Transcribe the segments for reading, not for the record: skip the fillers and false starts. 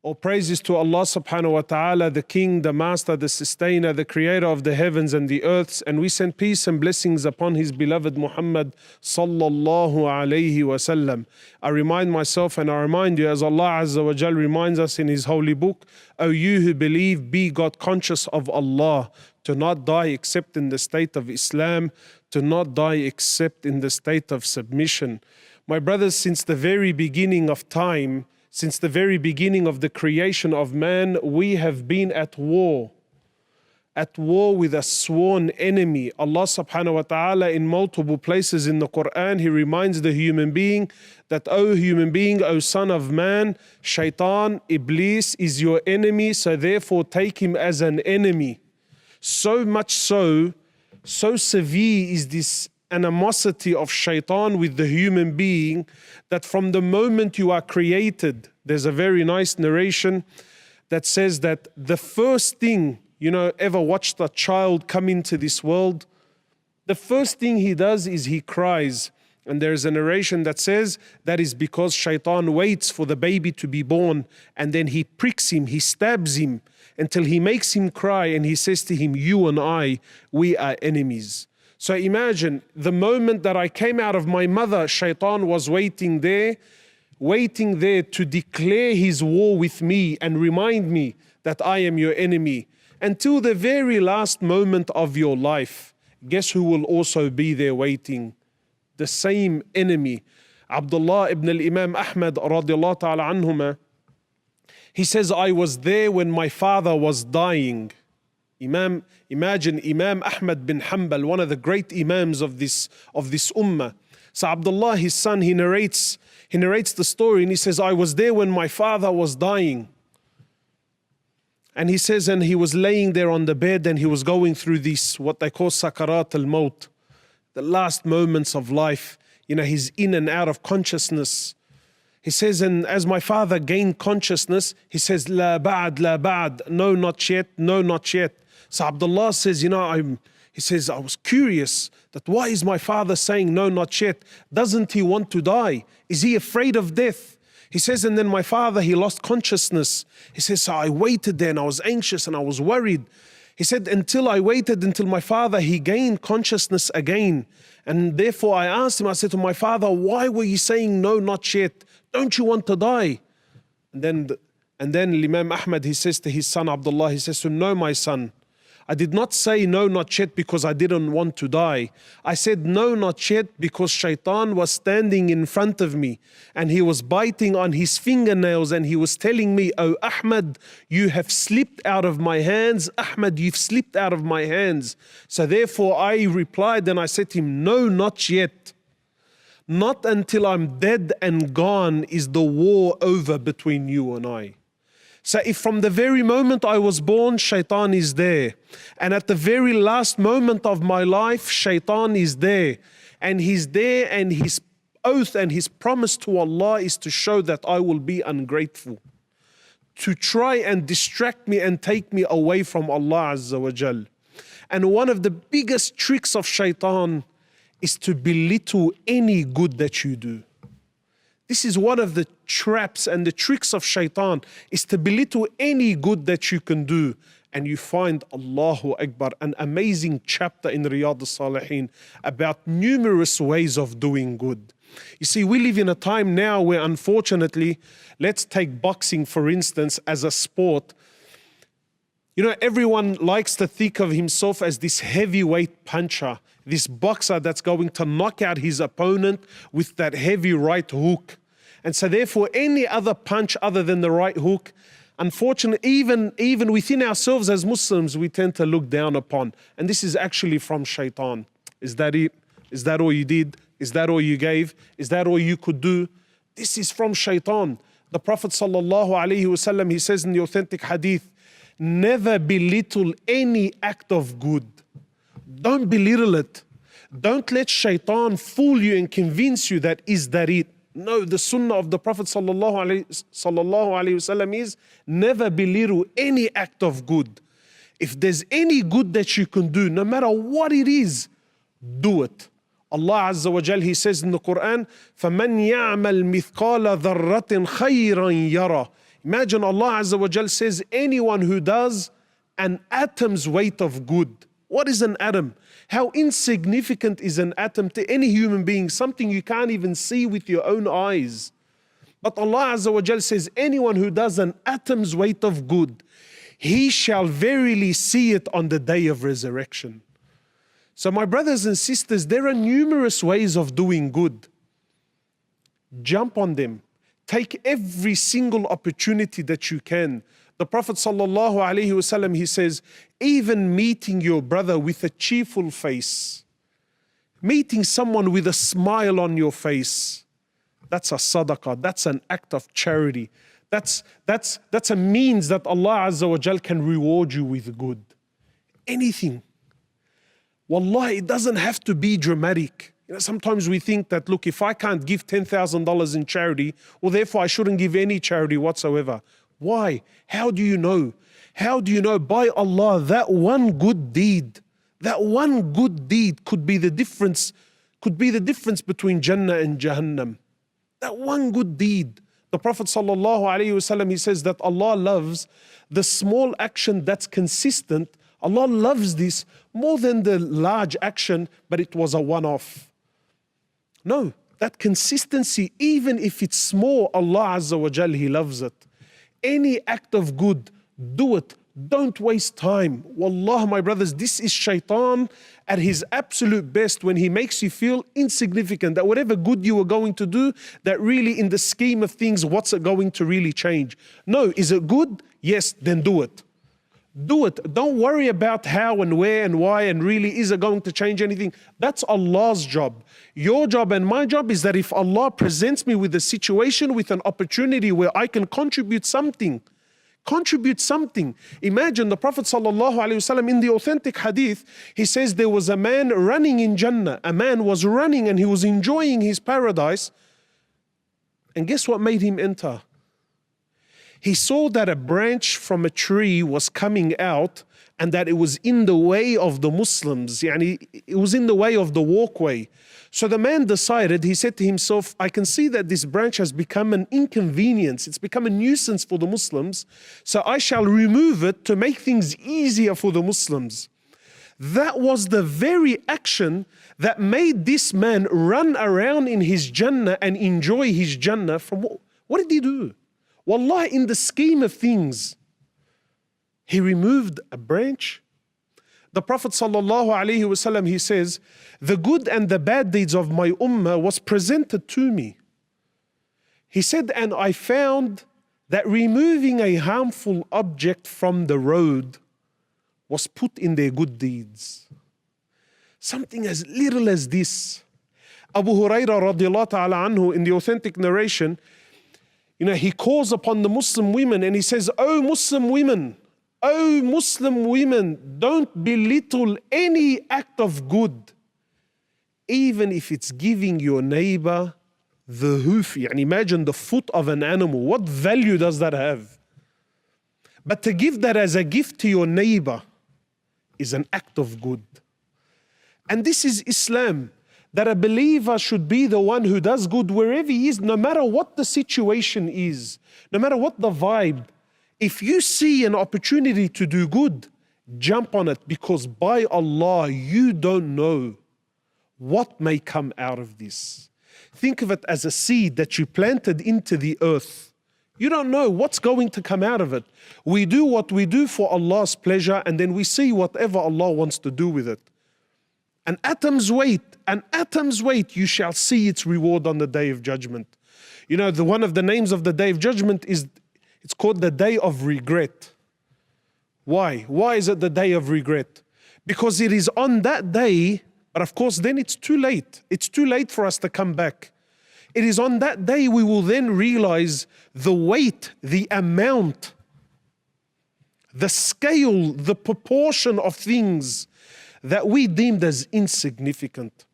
All praises to Allah subhanahu wa ta'ala, the King, the Master, the Sustainer, the Creator of the heavens and the earths. And we send peace and blessings upon His beloved Muhammad sallallahu alayhi wa sallam. I remind myself and I remind you, as Allah Azza wa Jal reminds us in His holy book, O you who believe, be God conscious of Allah, to not die except in the state of Islam, to not die except in the state of submission. My brothers, since the very beginning of time, since the very beginning of the creation of man, we have been at war with a sworn enemy. Allah subhanahu wa ta'ala in multiple places in the Quran, He reminds the human being that, O human being, O son of man, Shaytan, Iblis is your enemy, so therefore take him as an enemy. So much so severe is this animosity of Shaytan with the human being that from the moment you are created, there's a very nice narration that says that the first thing, ever watched a child come into this world, the first thing he does is he cries. And there's a narration that says that is because Shaytan waits for the baby to be born and then he pricks him, he stabs him until he makes him cry and he says to him, you and I, we are enemies. So imagine the moment that I came out of my mother, Shaytan was waiting there to declare his war with me and remind me that I am your enemy. Until the very last moment of your life, guess who will also be there waiting? The same enemy. Abdullah ibn al-Imam Ahmad radiallahu ta'ala anhuma, he says, I was there when my father was dying. Imagine Imam Ahmad bin Hanbal, one of the great imams of this ummah. So Abdullah, his son, he narrates the story and he says, I was there when my father was dying. And he says, and he was laying there on the bed and he was going through this, what they call sakarat al-maut, the last moments of life. He's in and out of consciousness. He says, and as my father gained consciousness, he says, la ba'd, no, not yet, no, not yet. So Abdullah says, he says, I was curious that why is my father saying no, not yet? Doesn't he want to die? Is he afraid of death? He says, and then my father, he lost consciousness. He says, so I waited there and I was anxious and I was worried. He said, until my father, he gained consciousness again. And therefore I asked him, I said to my father, why were you saying no, not yet? Don't you want to die? And then Imam Ahmad, he says to his son Abdullah, he says to him, no, my son, I did not say no, not yet because I didn't want to die. I said no, not yet because Shaytan was standing in front of me and he was biting on his fingernails and he was telling me, oh Ahmad, you have slipped out of my hands. Ahmad, you've slipped out of my hands. So therefore I replied and I said to him, no, not yet. Not until I'm dead and gone is the war over between you and I. So if from the very moment I was born, Shaytan is there. And at the very last moment of my life, Shaytan is there. And he's there and his oath and his promise to Allah is to show that I will be ungrateful. To try and distract me and take me away from Allah Azza wa Jal. And one of the biggest tricks of Shaytan is to belittle any good that you do. This is one of the traps and the tricks of Shaytan, is to belittle any good that you can do. And you find, Allahu Akbar, an amazing chapter in Riyadh al-Salihin about numerous ways of doing good. You see, we live in a time now where unfortunately, let's take boxing for instance as a sport. Everyone likes to think of himself as this heavyweight puncher, this boxer that's going to knock out his opponent with that heavy right hook. And so therefore any other punch other than the right hook, unfortunately, even within ourselves as Muslims, we tend to look down upon. And this is actually from Shaytan. Is that it? Is that all you did? Is that all you gave? Is that all you could do? This is from Shaytan. The Prophet sallallahu alaihi wasallam, he says in the authentic hadith, never belittle any act of good. Don't belittle it. Don't let Shaytan fool you and convince you that is that it. No, the sunnah of the Prophet sallallahu alaihi wasallam is never belittle any act of good. If there's any good that you can do, no matter what it is, do it. Allah Azza wa Jal, He says in the Quran, فَمَنْ يَعْمَلْ مِثْقَالَ ذَرَّةٍ خَيْرًا يَرَى. Imagine Allah Azza wa Jal says, anyone who does an atom's weight of good. What is an atom? How insignificant is an atom to any human being? Something you can't even see with your own eyes. But Allah Azza wa Jal says, anyone who does an atom's weight of good, he shall verily see it on the day of resurrection. So my brothers and sisters, there are numerous ways of doing good. Jump on them. Take every single opportunity that you can. The Prophet sallallahu alaihi wasallam, he says, even meeting your brother with a cheerful face, meeting someone with a smile on your face, that's a sadaqah, that's an act of charity. That's a means that Allah Azza wa Jal can reward you with good. Anything. Wallahi, it doesn't have to be dramatic. Sometimes we think that, look, if I can't give $10,000 in charity, well, therefore I shouldn't give any charity whatsoever. Why? How do you know? How do you know? By Allah, that one good deed could be the difference between Jannah and Jahannam. That one good deed. The Prophet sallallahu alaihi wasallam, he says that Allah loves the small action that's consistent. Allah loves this more than the large action, but it was a one-off. No, that consistency, even if it's small, Allah Azza wa Jal, He loves it. Any act of good, do it. Don't waste time. Wallah, my brothers, this is Shaytan at his absolute best when he makes you feel insignificant, that whatever good you were going to do, that really in the scheme of things, what's it going to really change? No, is it good? Yes, then do it. Do it. Don't worry about how and where and why and really is it going to change anything. That's Allah's job. Your job and my job is that if Allah presents me with a situation, with an opportunity where I can contribute something. Imagine the Prophet ﷺ in the authentic hadith, he says there was a man running in Jannah. A man was running and he was enjoying his paradise. And guess what made him enter? He saw that a branch from a tree was coming out and that it was in the way of the Muslims. It was in the way of the walkway. So the man decided, he said to himself, I can see that this branch has become an inconvenience. It's become a nuisance for the Muslims. So I shall remove it to make things easier for the Muslims. That was the very action that made this man run around in his Jannah and enjoy his Jannah. From what did he do? Wallah, in the scheme of things, he removed a branch. The Prophet ﷺ, he says, the good and the bad deeds of my ummah was presented to me. He said, and I found that removing a harmful object from the road was put in their good deeds. Something as little as this. Abu Hurairah radiallahu ta'ala anhu, in the authentic narration, he calls upon the Muslim women and he says, O Muslim women, don't belittle any act of good, even if it's giving your neighbor the hoof. Imagine the foot of an animal. What value does that have? But to give that as a gift to your neighbor is an act of good. And this is Islam, that a believer should be the one who does good wherever he is, no matter what the situation is, no matter what the vibe. If you see an opportunity to do good, jump on it, because by Allah, you don't know what may come out of this. Think of it as a seed that you planted into the earth. You don't know what's going to come out of it. We do what we do for Allah's pleasure, and then we see whatever Allah wants to do with it. An atom's weight, you shall see its reward on the Day of Judgment. One of the names of the Day of Judgment is, it's called the Day of Regret. Why? Why is it the Day of Regret? Because it is on that day, but of course then it's too late. It's too late for us to come back. It is on that day we will then realize the weight, the amount, the scale, the proportion of things that we deemed as insignificant.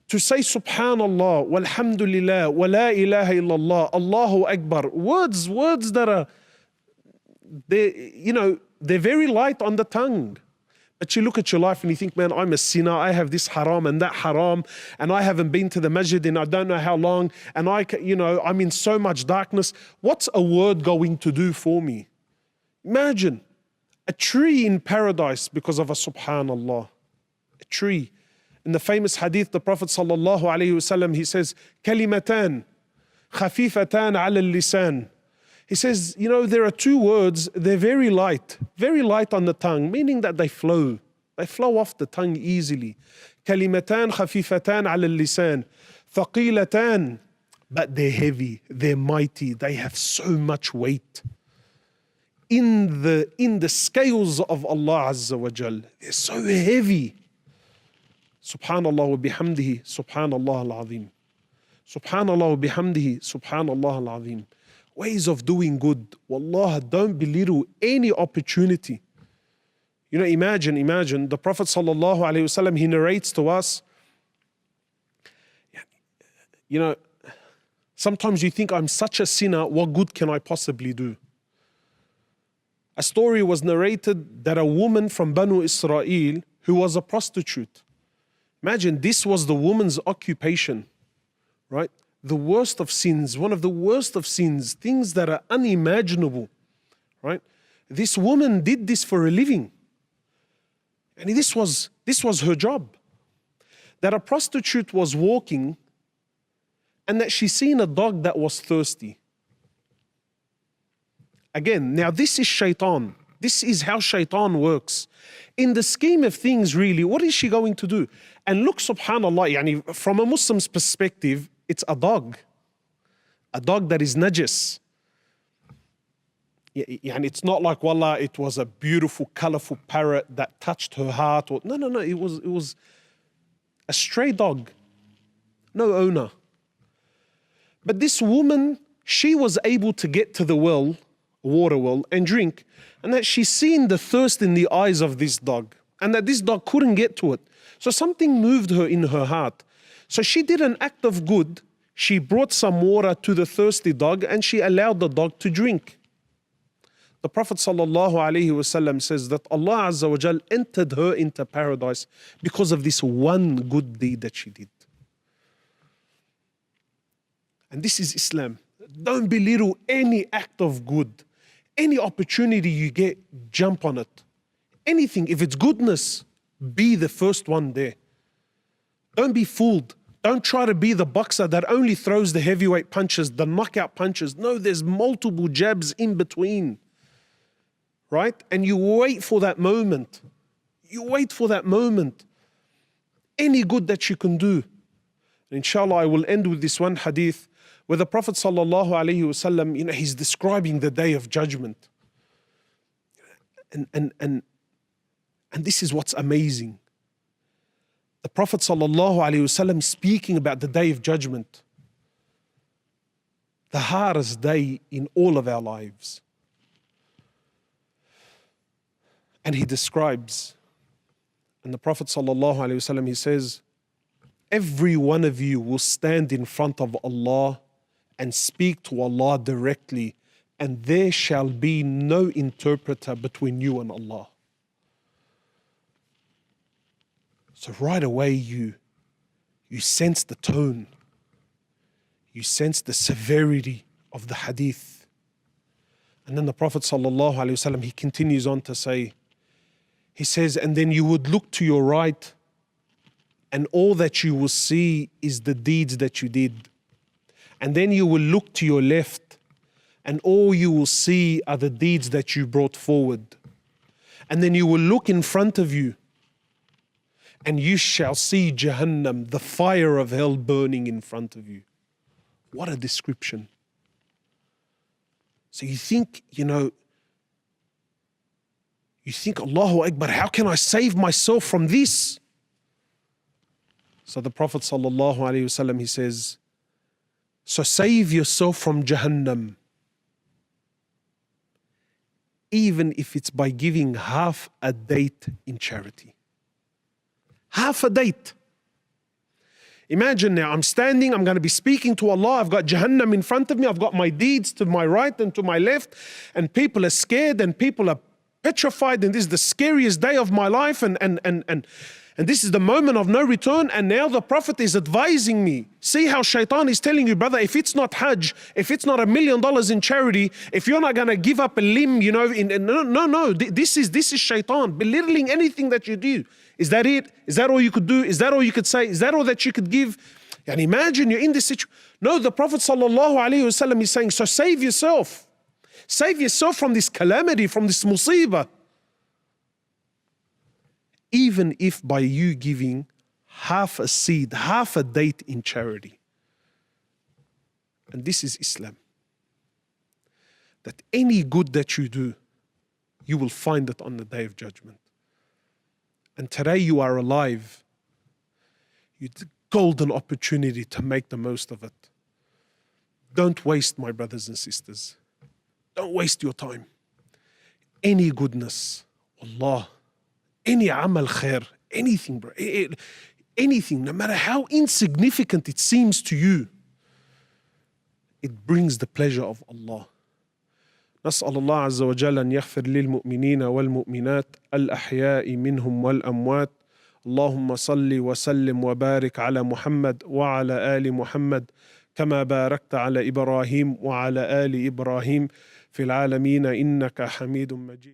To say Subhanallah, Walhamdulillah, Wa la ilaha illallah, Allahu Akbar, words that are, they're very light on the tongue. But you look at your life and you think, man, I'm a sinner. I have this haram and that haram, and I haven't been to the masjid in I don't know how long, and I'm in so much darkness. What's a word going to do for me? Imagine a tree in paradise because of a subhanallah. A tree. In the famous hadith, the Prophet sallallahu alaihi wasallam, he says, kalimatan khafifatan ala al-lisan. He says, there are two words, they're very light on the tongue, meaning that they flow off the tongue easily. Kalimatan khafifatan ala al-lisan, thaqilatan, but they're heavy, they're mighty, they have so much weight. In the scales of Allah Azza wa Jal, they're so heavy. Subhanallah wa bihamdihi, subhanallah al-azim. Subhanallah wa bihamdihi, subhanallah al-azim. Ways of doing good. Wallah, don't belittle any opportunity. Imagine, the Prophet sallallahu alaihi wasallam, he narrates to us, sometimes you think, I'm such a sinner, what good can I possibly do? A story was narrated that a woman from Banu Israel who was a prostitute. Imagine, this was the woman's occupation, right? The worst of sins, one of the worst of sins, things that are unimaginable, right? This woman did this for a living. And this was her job. That a prostitute was walking and that she seen a dog that was thirsty. Again, now this is Shaytan. This is how Shaytan works. In the scheme of things, really, what is she going to do? And look, subhanallah, from a Muslim's perspective, it's a dog that is najis. It's not like, wallah, it was a beautiful, colorful parrot that touched her heart. No, it was a stray dog, no owner. But this woman, she was able to get to the well, water well, and drink, and that she's seen the thirst in the eyes of this dog, and that this dog couldn't get to it. So something moved her in her heart. So she did an act of good. She brought some water to the thirsty dog and she allowed the dog to drink. The Prophet ﷺ says that Allah Azza wa Jal entered her into paradise because of this one good deed that she did. And this is Islam. Don't belittle any act of good. Any opportunity you get, jump on it. Anything, if it's goodness, be the first one there. Don't be fooled. Don't try to be the boxer that only throws the heavyweight punches, the knockout punches. No, there's multiple jabs in between. Right? And you wait for that moment. Any good that you can do. And inshallah, I will end with this one hadith where the Prophet sallallahu alaihi wasallam, he's describing the day of judgment. And this is what's amazing. The Prophet sallallahu alaihi wasallam speaking about the day of judgment, the hardest day in all of our lives. And he describes, and the Prophet sallallahu alaihi wasallam, he says, every one of you will stand in front of Allah and speak to Allah directly, and there shall be no interpreter between you and Allah. So right away you sense the tone, you sense the severity of the hadith. And then the Prophet sallallahu alaihi wasallam, he continues on to say, he says, and then you would look to your right and all that you will see is the deeds that you did. And then you will look to your left and all you will see are the deeds that you brought forward. And then you will look in front of you and you shall see Jahannam, the fire of hell burning in front of you. What a description. So you think, you think, Allahu Akbar, how can I save myself from this? So the Prophet sallallahu alaihi wasallam, he says, so save yourself from Jahannam, even if it's by giving half a date in charity. Half a date. Imagine now, I'm standing, I'm going to be speaking to Allah, I've got Jahannam in front of me, I've got my deeds to my right and to my left, and people are scared and people are petrified, and this is the scariest day of my life, and this is the moment of no return. And now the Prophet is advising me. See how Shaytan is telling you, brother, if it's not Hajj, if it's not $1 million in charity, if you're not going to give up a limb, no. This is Shaytan belittling anything that you do. Is that it? Is that all you could do? Is that all you could say? Is that all that you could give? And imagine you're in this situation. No, the Prophet ﷺ is saying, so save yourself. Save yourself from this calamity, from this musibah. Even if by you giving half a seed, half a date in charity. And this is Islam. That any good that you do, you will find it on the Day of Judgment. And today you are alive. You had a golden opportunity to make the most of it. Don't waste, my brothers and sisters. Don't waste your time. Any goodness, Allah, any amal khair, anything, bro, anything, no matter how insignificant it seems to you, it brings the pleasure of Allah. نسأل الله عز وجل أن يغفر للمؤمنين والمؤمنات الأحياء منهم والأموات. اللهم صل وسلم وبارك على محمد وعلى آل محمد كما باركت على إبراهيم وعلى آل إبراهيم في العالمين إنك حميد مجيد.